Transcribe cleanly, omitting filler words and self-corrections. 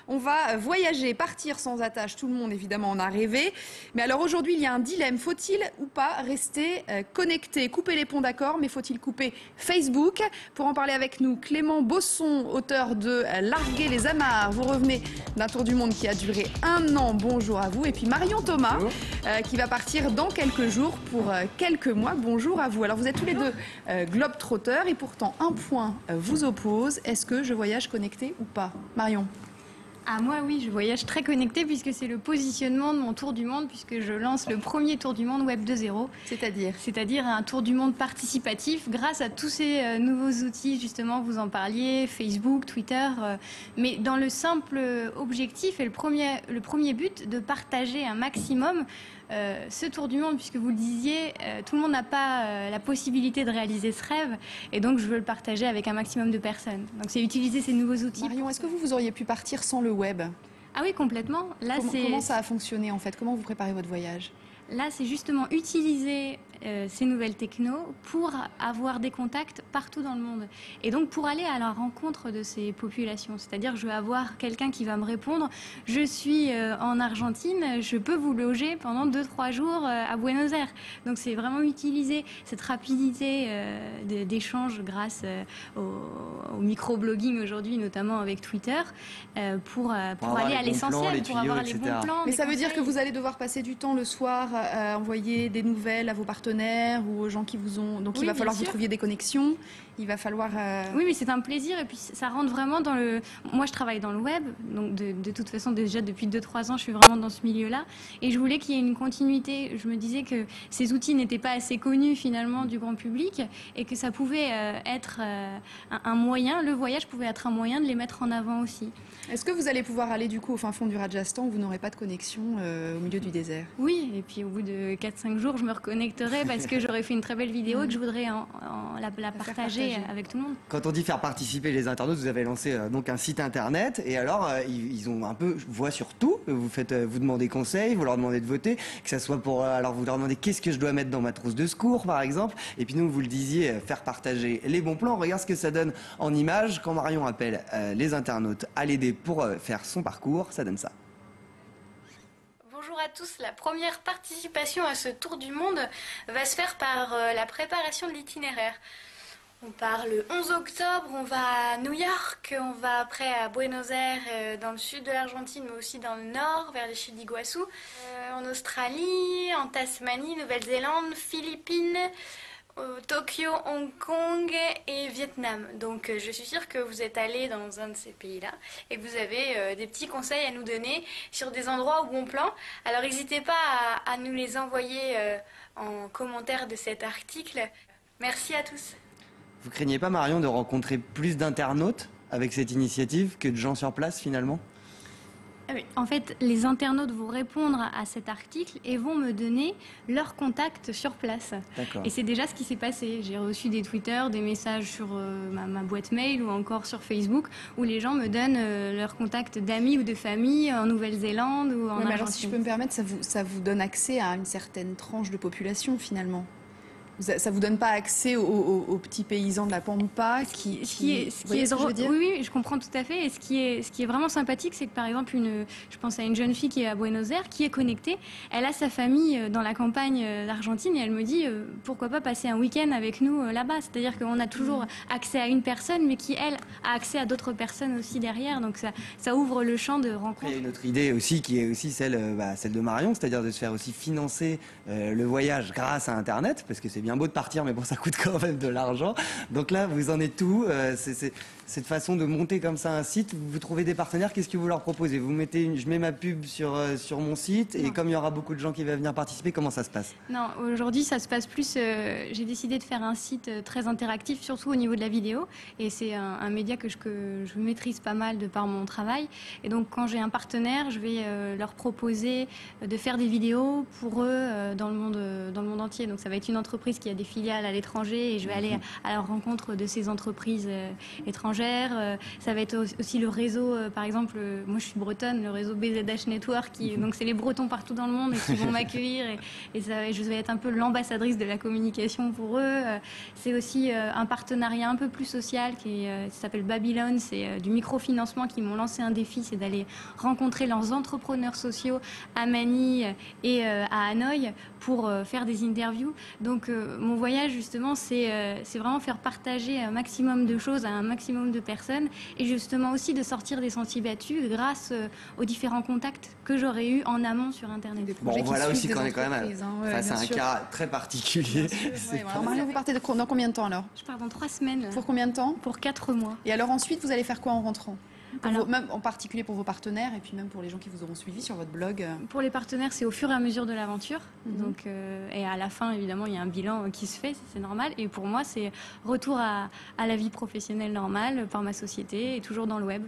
On va voyager, partir sans attache. Tout le monde, évidemment, en a rêvé. Mais alors aujourd'hui, il y a un dilemme. Faut-il ou pas rester connecté? Couper les ponts, d'accord, mais faut-il couper Facebook? Pour en parler avec nous, Clément Bosson, auteur de Larguer les amarres. Vous revenez d'un tour du monde qui a duré 1 an. Bonjour à vous. Et puis Marion Thomas, qui va partir dans quelques jours pour quelques mois. Bonjour à vous. Alors vous êtes tous les deux globetrotters et pourtant un point vous oppose. Est-ce que je voyage connecté ou pas? Marion? Ah, moi oui, je voyage très connecté puisque c'est le positionnement de mon tour du monde, puisque je lance le premier tour du monde Web 2.0. C'est-à-dire un tour du monde participatif grâce à tous ces nouveaux outils, justement, vous en parliez, Facebook, Twitter, mais dans le simple objectif et le premier but de partager un maximum ce tour du monde, puisque vous le disiez, tout le monde n'a pas la possibilité de réaliser ce rêve, et donc je veux le partager avec un maximum de personnes. Donc c'est utiliser ces nouveaux outils. Marion, est-ce que vous auriez pu partir sans le web? Ah oui, complètement. Là, comment ça a fonctionné en fait? Comment vous préparez votre voyage? Là, c'est justement utiliser ces nouvelles technos pour avoir des contacts partout dans le monde. Et donc, pour aller à la rencontre de ces populations. C'est-à-dire, je vais avoir quelqu'un qui va me répondre « Je suis en Argentine, je peux vous loger pendant 2-3 jours à Buenos Aires ». Donc, c'est vraiment utiliser cette rapidité d'échange grâce au microblogging aujourd'hui, notamment avec Twitter, pour aller à l'essentiel, pour avoir les bons plans. Mais ça veut dire que vous allez devoir passer du temps le soir à envoyer des nouvelles à vos partenaires ou aux gens qui vous ont... Donc il va falloir que vous trouviez des connexions, il va falloir... Oui, mais c'est un plaisir et puis ça rentre vraiment dans le... Moi, je travaille dans le web, donc de toute façon, déjà depuis 2-3 ans, je suis vraiment dans ce milieu-là. Et je voulais qu'il y ait une continuité. Je me disais que ces outils n'étaient pas assez connus finalement du grand public et que ça pouvait être un moyen, le voyage pouvait être un moyen de les mettre en avant aussi. Est-ce que vous allez pouvoir aller du coup au fin fond du Rajasthan où vous n'aurez pas de connexion au milieu du désert? Oui, et puis au bout de 4-5 jours, je me reconnecterai parce que j'aurais fait une très belle vidéo et que je voudrais la partager avec tout le monde. Quand on dit faire participer les internautes, vous avez lancé donc un site internet et alors ils ont un peu voix sur tout. Vous demandez conseil, vous leur demandez de voter, que ça soit pour alors vous leur demandez qu'est-ce que je dois mettre dans ma trousse de secours par exemple. Et puis nous vous le disiez, faire partager les bons plans. Regarde ce que ça donne en images quand Marion appelle les internautes à l'aider pour faire son parcours, ça donne ça. Bonjour à tous, la première participation à ce tour du monde va se faire par la préparation de l'itinéraire. On part le 11 octobre, on va à New York, on va après à Buenos Aires dans le sud de l'Argentine, mais aussi dans le nord, vers les chutes d'Iguassou, en Australie, en Tasmanie, Nouvelle-Zélande, Philippines, Tokyo, Hong Kong et Vietnam. Donc je suis sûre que vous êtes allés dans un de ces pays-là et que vous avez des petits conseils à nous donner sur des endroits au bon plan. Alors n'hésitez pas à nous les envoyer en commentaire de cet article. Merci à tous. Vous craignez pas, Marion, de rencontrer plus d'internautes avec cette initiative que de gens sur place finalement? En fait, les internautes vont répondre à cet article et vont me donner leurs contacts sur place. Et c'est déjà ce qui s'est passé. J'ai reçu des Twitter, des messages sur ma boîte mail ou encore sur Facebook où les gens me donnent leurs contacts d'amis ou de famille en Nouvelle-Zélande ou en Argentine. Alors, si je peux me permettre, ça vous donne accès à une certaine tranche de population finalement. Ça vous donne pas accès aux petits paysans de la Pampa qui est drôle. Oui, je comprends tout à fait. Et ce qui est vraiment sympathique, c'est que par exemple, je pense à une jeune fille qui est à Buenos Aires, qui est connectée. Elle a sa famille dans la campagne d'Argentine et elle me dit pourquoi pas passer un week-end avec nous là-bas. C'est-à-dire qu'on a toujours accès à une personne, mais qui elle a accès à d'autres personnes aussi derrière. Donc ça ouvre le champ de rencontres. Il y a une autre idée aussi qui est aussi celle de Marion, c'est-à-dire de se faire aussi financer le voyage grâce à Internet, parce que c'est bien beau de partir, mais bon, ça coûte quand même de l'argent. Donc là, vous en êtes où? Cette façon de monter comme ça un site, vous trouvez des partenaires, qu'est-ce que vous leur proposez? Vous mettez je mets ma pub sur mon site et comme il y aura beaucoup de gens qui vont venir participer, comment ça se passe? Non, aujourd'hui ça se passe plus, j'ai décidé de faire un site très interactif, surtout au niveau de la vidéo, et c'est un média que je maîtrise pas mal de par mon travail, et donc quand j'ai un partenaire, je vais leur proposer de faire des vidéos pour eux dans le monde entier. Donc ça va être une entreprise entreprise qui a des filiales à l'étranger et je vais aller à la rencontre de ces entreprises étrangères. Ça va être aussi le réseau, par exemple, moi je suis bretonne, le réseau BZH Network, donc c'est les Bretons partout dans le monde et qui vont m'accueillir je vais être un peu l'ambassadrice de la communication pour eux. C'est aussi un partenariat un peu plus social qui s'appelle Babylone, c'est du microfinancement qui m'ont lancé un défi, c'est d'aller rencontrer leurs entrepreneurs sociaux à Manille et à Hanoï pour faire des interviews. Donc mon voyage justement c'est vraiment faire partager un maximum de choses à un maximum de personnes et justement aussi de sortir des sentiers battus grâce aux différents contacts que j'aurais eu en amont sur Internet. Bon, voilà aussi qu'on est quand même face à un cas très particulier. Vous partez dans combien de temps alors? Je pars dans 3 semaines. Pour combien de temps? Pour 4 mois. Et alors ensuite, vous allez faire quoi en rentrant? Même en particulier pour vos partenaires et puis même pour les gens qui vous auront suivi sur votre blog. Pour les partenaires, c'est au fur et à mesure de l'aventure. Donc, et à la fin, évidemment, il y a un bilan qui se fait, c'est normal. Et pour moi, c'est retour à la vie professionnelle normale par ma société et toujours dans le web.